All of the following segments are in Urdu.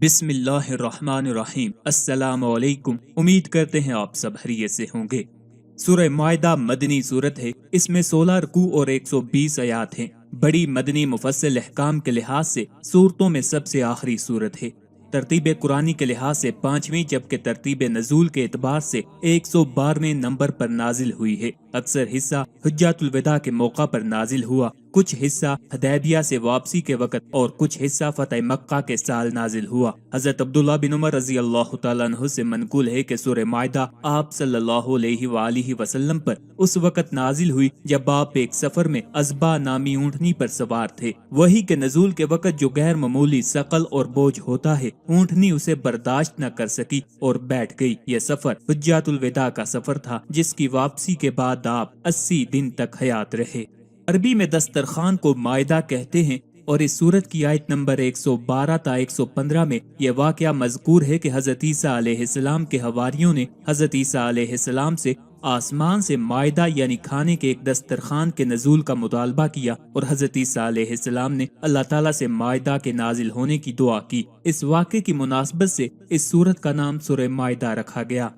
بسم اللہ الرحمن الرحیم۔ السلام علیکم، امید کرتے ہیں آپ سب خیریت سے ہوں گے۔ سورہ مائدہ مدنی سورت ہے، اس میں 16 رکوع اور 120 آیات ہیں۔ بڑی مدنی مفصل احکام کے لحاظ سے سورتوں میں سب سے آخری سورت ہے۔ ترتیب قرآنی کے لحاظ سے 5ویں، جبکہ ترتیب نزول کے اعتبار سے 112ویں نمبر پر نازل ہوئی ہے۔ اکثر حصہ حجۃ الوداع کے موقع پر نازل ہوا، کچھ حصہ حدیبیہ سے واپسی کے وقت اور کچھ حصہ فتح مکہ کے سال نازل ہوا۔ حضرت عبداللہ بن عمر رضی اللہ تعالیٰ عنہ سے منقول ہے کہ سورہ مائدہ آپ صلی اللہ علیہ وآلہ وسلم پر اس وقت نازل ہوئی جب آپ ایک سفر میں ازبا نامی اونٹنی پر سوار تھے۔ وحی کے نزول کے وقت جو غیر معمولی ثقل اور بوجھ ہوتا ہے، اونٹنی اسے برداشت نہ کر سکی اور بیٹھ گئی۔ یہ سفر حجۃ الوداع کا سفر تھا، جس کی واپسی کے بعد آپ 80 دن تک حیات رہے۔ عربی میں دسترخوان کو مائدہ کہتے ہیں، اور اس سورت کی آیت نمبر 112 تا 115 میں یہ واقعہ مذکور ہے کہ حضرت عیسیٰ علیہ السلام کے حواریوں نے حضرت عیسیٰ علیہ السلام سے آسمان سے مائدہ یعنی کھانے کے ایک دسترخوان کے نزول کا مطالبہ کیا، اور حضرت عیسیٰ علیہ السلام نے اللہ تعالیٰ سے مائدہ کے نازل ہونے کی دعا کی۔ اس واقعے کی مناسبت سے اس سورت کا نام سورہ مائدہ رکھا گیا۔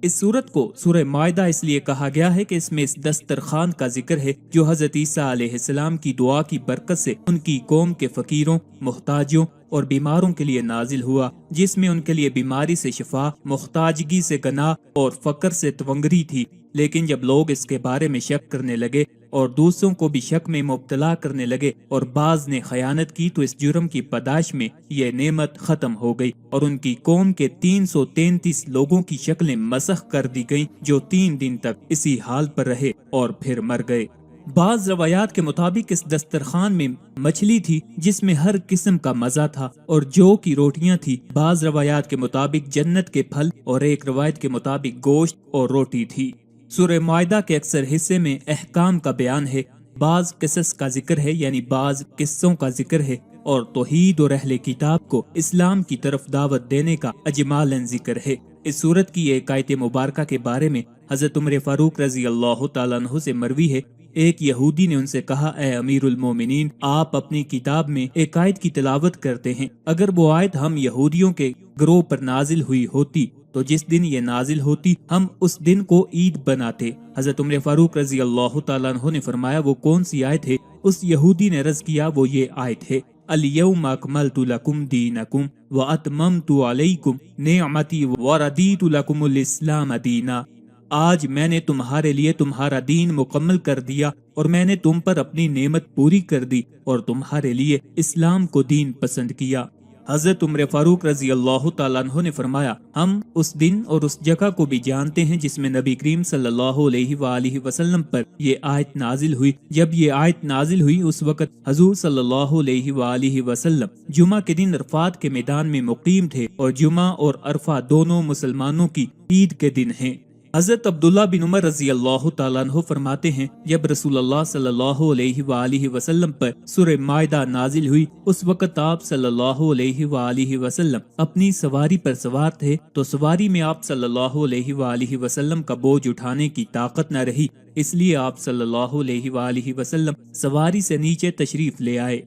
اس سورت کو سورہ مائدہ اس لیے کہا گیا ہے کہ اس میں اس دسترخوان کا ذکر ہے جو حضرت عیسیٰ علیہ السلام کی دعا کی برکت سے ان کی قوم کے فقیروں، محتاجوں اور بیماروں کے لیے نازل ہوا، جس میں ان کے لیے بیماری سے شفا، محتاجگی سے گناہ اور فقر سے تونگری تھی۔ لیکن جب لوگ اس کے بارے میں شک کرنے لگے اور دوسروں کو بھی شک میں مبتلا کرنے لگے اور بعض نے خیانت کی، تو اس جرم کی پاداش میں یہ نعمت ختم ہو گئی اور ان کی قوم کے 333 لوگوں کی شکلیں مسخ کر دی گئیں، جو 3 دن تک اسی حال پر رہے اور پھر مر گئے۔ بعض روایات کے مطابق اس دسترخوان میں مچھلی تھی جس میں ہر قسم کا مزہ تھا اور جو کی روٹیاں تھی۔ بعض روایات کے مطابق جنت کے پھل اور ایک روایت کے مطابق گوشت اور روٹی تھی۔ سورہ مائدہ کے اکثر حصے میں احکام کا بیان ہے، بعض قصص کا ذکر ہے یعنی بعض قصوں کا ذکر ہے، اور توحید اور اہل کتاب کو اسلام کی طرف دعوت دینے کا اجمالاً ذکر ہے۔ اس سورت کی ایک آیت مبارکہ کے بارے میں حضرت عمر فاروق رضی اللہ تعالیٰ عنہ سے مروی ہے، ایک یہودی نے ان سے کہا، اے امیر المومنین، آپ اپنی کتاب میں ایک آیت کی تلاوت کرتے ہیں، اگر وہ آیت ہم یہودیوں کے گروہ پر نازل ہوئی ہوتی تو جس دن یہ نازل ہوتی ہم اس دن کو عید بناتے۔ حضرت عمر فاروق رضی اللہ تعالیٰ عنہ نے فرمایا، وہ کون سی آیت ہے؟ اس یہودی نے عرض کیا، وہ یہ آیت ہے، الیوم اکملت لکم دینکم واتممت علیکم نعمتی ورضیت لکم الاسلام دینا۔ آج میں نے تمہارے لیے تمہارا دین مکمل کر دیا اور میں نے تم پر اپنی نعمت پوری کر دی اور تمہارے لیے اسلام کو دین پسند کیا۔ حضرت عمر فاروق رضی اللہ تعالیٰ عنہ نے فرمایا، ہم اس دن اور اس جگہ کو بھی جانتے ہیں جس میں نبی کریم صلی اللہ علیہ وآلہ وسلم پر یہ آیت نازل ہوئی۔ جب یہ آیت نازل ہوئی اس وقت حضور صلی اللہ علیہ وآلہ وسلم جمعہ کے دن عرفات کے میدان میں مقیم تھے، اور جمعہ اور عرفہ دونوں مسلمانوں کی عید کے دن ہیں۔ حضرت عبداللہ بن عمر رضی اللہ تعالیٰ عنہ فرماتے ہیں، جب رسول اللہ صلی اللہ علیہ وآلہ وسلم پر سورہ مائدہ نازل ہوئی اس وقت آپ صلی اللہ علیہ وآلہ وسلم اپنی سواری پر سوار تھے، تو سواری میں آپ صلی اللہ علیہ وآلہ وسلم کا بوجھ اٹھانے کی طاقت نہ رہی، اس لیے آپ صلی اللہ علیہ وآلہ وسلم سواری سے نیچے تشریف لے آئے۔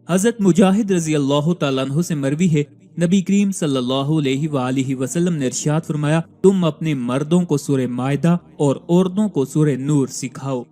حضرت مجاہد رضی اللہ تعالیٰ عنہ سے مروی ہے، نبی کریم صلی اللہ علیہ وآلہ وسلم نے ارشاد فرمایا، تم اپنے مردوں کو سورہ مائدہ اور عورتوں کو سورہ نور سکھاؤ۔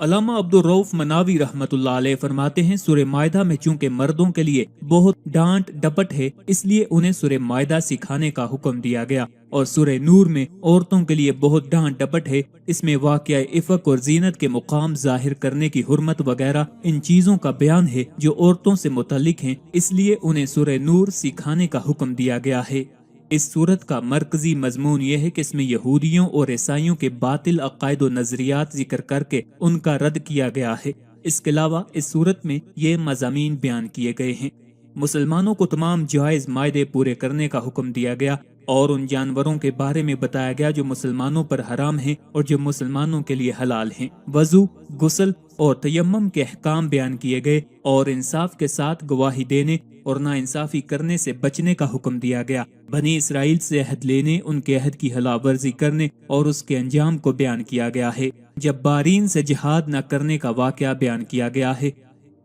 علامہ عبدالرؤف مناوی رحمۃ اللہ علیہ فرماتے ہیں، سورہ مائدہ میں چونکہ مردوں کے لیے بہت ڈانٹ ڈپٹ ہے، اس لیے انہیں سورہ مائدہ سکھانے کا حکم دیا گیا، اور سورہ نور میں عورتوں کے لیے بہت ڈانٹ ڈپٹ ہے، اس میں واقعہ افق اور زینت کے مقام ظاہر کرنے کی حرمت وغیرہ ان چیزوں کا بیان ہے جو عورتوں سے متعلق ہیں، اس لیے انہیں سورہ نور سکھانے کا حکم دیا گیا ہے۔ اس سورت کا مرکزی مضمون یہ ہے کہ اس میں یہودیوں اور عیسائیوں کے باطل عقائد و نظریات ذکر کر کے ان کا رد کیا گیا ہے۔ اس کے علاوہ اس سورت میں یہ مضامین بیان کیے گئے ہیں، مسلمانوں کو تمام جائز مائدے پورے کرنے کا حکم دیا گیا، اور ان جانوروں کے بارے میں بتایا گیا جو مسلمانوں پر حرام ہیں اور جو مسلمانوں کے لیے حلال ہیں۔ وضو، غسل اور تیمم کے احکام بیان کیے گئے، اور انصاف کے ساتھ گواہی دینے اور نا انصافی کرنے سے بچنے کا حکم دیا گیا۔ بنی اسرائیل سے عہد لینے، ان کے عہد کی خلاف ورزی کرنے اور اس کے انجام کو بیان کیا گیا ہے۔ جبارین سے جہاد نہ کرنے کا واقعہ بیان کیا گیا ہے۔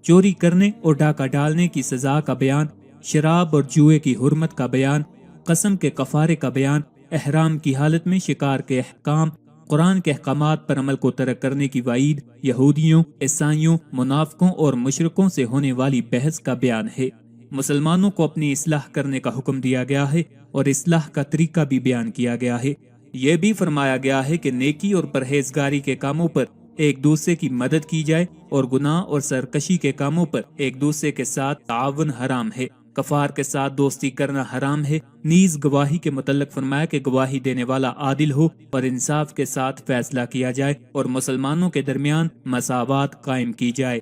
چوری کرنے اور ڈاکہ ڈالنے کی سزا کا بیان شراب اور جوئے کی حرمت کا بیان، قسم کے کفارے کا بیان، احرام کی حالت میں شکار کے احکام، قرآن کے احکامات پر عمل کو ترک کرنے کی وعید، یہودیوں، عیسائیوں، منافقوں اور مشرکوں سے ہونے والی بحث کا بیان ہے۔ مسلمانوں کو اپنی اصلاح کرنے کا حکم دیا گیا ہے اور اصلاح کا طریقہ بھی بیان کیا گیا ہے۔ یہ بھی فرمایا گیا ہے کہ نیکی اور پرہیزگاری کے کاموں پر ایک دوسرے کی مدد کی جائے اور گناہ اور سرکشی کے کاموں پر ایک دوسرے کے ساتھ تعاون حرام ہے۔ کفار کے ساتھ دوستی کرنا حرام ہے۔ نیز گواہی کے متعلق فرمایا کہ گواہی دینے والا عادل ہو اور انصاف کے ساتھ فیصلہ کیا جائے اور مسلمانوں کے درمیان مساوات قائم کی جائے۔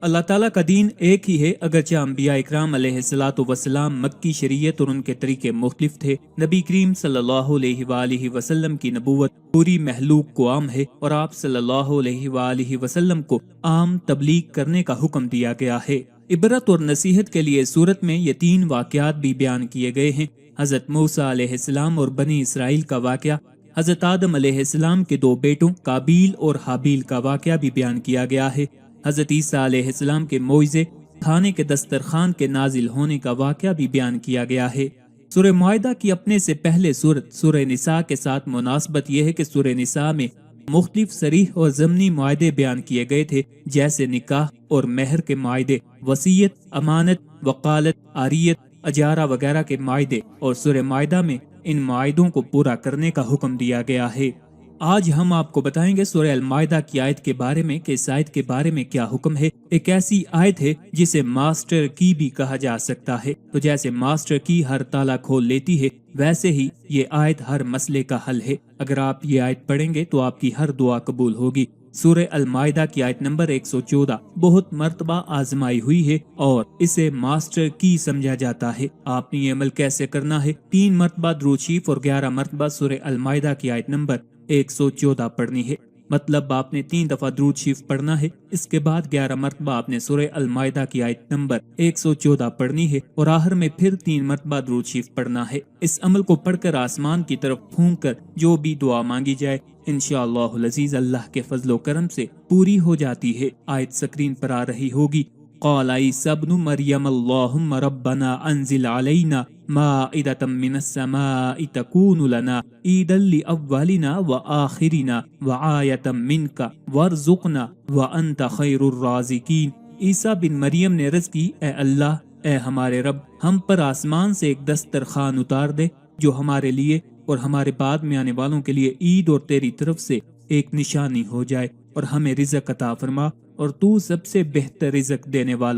اللہ تعالیٰ کا دین ایک ہی ہے، اگرچہ انبیاء اکرام علیہ الصلوۃ والسلام مکی شریعت اور ان کے طریقے مختلف تھے۔ نبی کریم صلی اللہ علیہ وآلہ وسلم کی نبوت پوری مخلوق کو عام ہے اور آپ صلی اللہ علیہ وآلہ وسلم کو عام تبلیغ کرنے کا حکم دیا گیا ہے۔ عبرت اور نصیحت کے لیے سورت میں یہ 3 واقعات بھی بیان کیے گئے ہیں۔ حضرت موسیٰ علیہ السلام اور بنی اسرائیل کا واقعہ، حضرت آدم علیہ السلام کے 2 بیٹوں قابیل اور حابیل کا واقعہ بھی بیان کیا گیا ہے۔ حضرت عیسیٰ علیہ السلام کے معجزے، کھانے کے دسترخوان کے نازل ہونے کا واقعہ بھی بیان کیا گیا ہے۔ سورہ معاہدہ کی اپنے سے پہلے سورت سورہ نساء کے ساتھ مناسبت یہ ہے کہ سورہ نساء میں مختلف صریح اور ضمنی معاہدے بیان کیے گئے تھے، جیسے نکاح اور مہر کے معاہدے، وصیت، امانت، وکالت، عاریت، اجارہ وغیرہ کے معاہدے، اور سورہ معاہدہ میں ان معاہدوں کو پورا کرنے کا حکم دیا گیا ہے۔ آج ہم آپ کو بتائیں گے سورہ المائدہ کی آیت کے بارے میں کہ اس آیت کے بارے میں کیا حکم ہے۔ ایک ایسی آیت ہے جسے ماسٹر کی بھی کہا جا سکتا ہے۔ تو جیسے ماسٹر کی ہر تالا کھول لیتی ہے، ویسے ہی یہ آیت ہر مسئلے کا حل ہے۔ اگر آپ یہ آیت پڑھیں گے تو آپ کی ہر دعا قبول ہوگی۔ سورہ المائدہ کی آیت نمبر 114 بہت مرتبہ آزمائی ہوئی ہے اور اسے ماسٹر کی سمجھا جاتا ہے۔ آپ نے یہ عمل کیسے کرنا ہے؟ 3 مرتبہ درود شریف اور 11 مرتبہ سورہ المائدہ کی آیت نمبر 114 پڑھنی ہے۔ مطلب آپ نے 3 دفعہ درود شریف پڑھنا ہے، اس کے بعد 11 مرتبہ آپ نے سورہ المائدہ کی آیت نمبر 114 پڑھنی ہے اور آخر میں پھر 3 مرتبہ درود شریف پڑھنا ہے۔ اس عمل کو پڑھ کر آسمان کی طرف پھونک کر جو بھی دعا مانگی جائے انشاءاللہ العزیز اللہ کے فضل و کرم سے پوری ہو جاتی ہے۔ آیت سکرین پر آ رہی ہوگی۔ قال عیسی ابن مریم اللہم ربنا انزل علینا مائدۃ من السماء تکون لنا عیدا لاولنا وآخرنا وآیۃ منک وارزقنا وانت خیر الرازقین۔ عیسیٰ بن مریم نے عرض کی، اے اللہ، اے ہمارے رب، ہم پر آسمان سے ایک دسترخوان اتار دے جو ہمارے لیے اور ہمارے بعد میں آنے والوں کے لیے عید اور تیری طرف سے ایک نشانی ہو جائے، اور ہمیں رزق عطا فرما، اور تو سب سے بہتر رزق دینے والا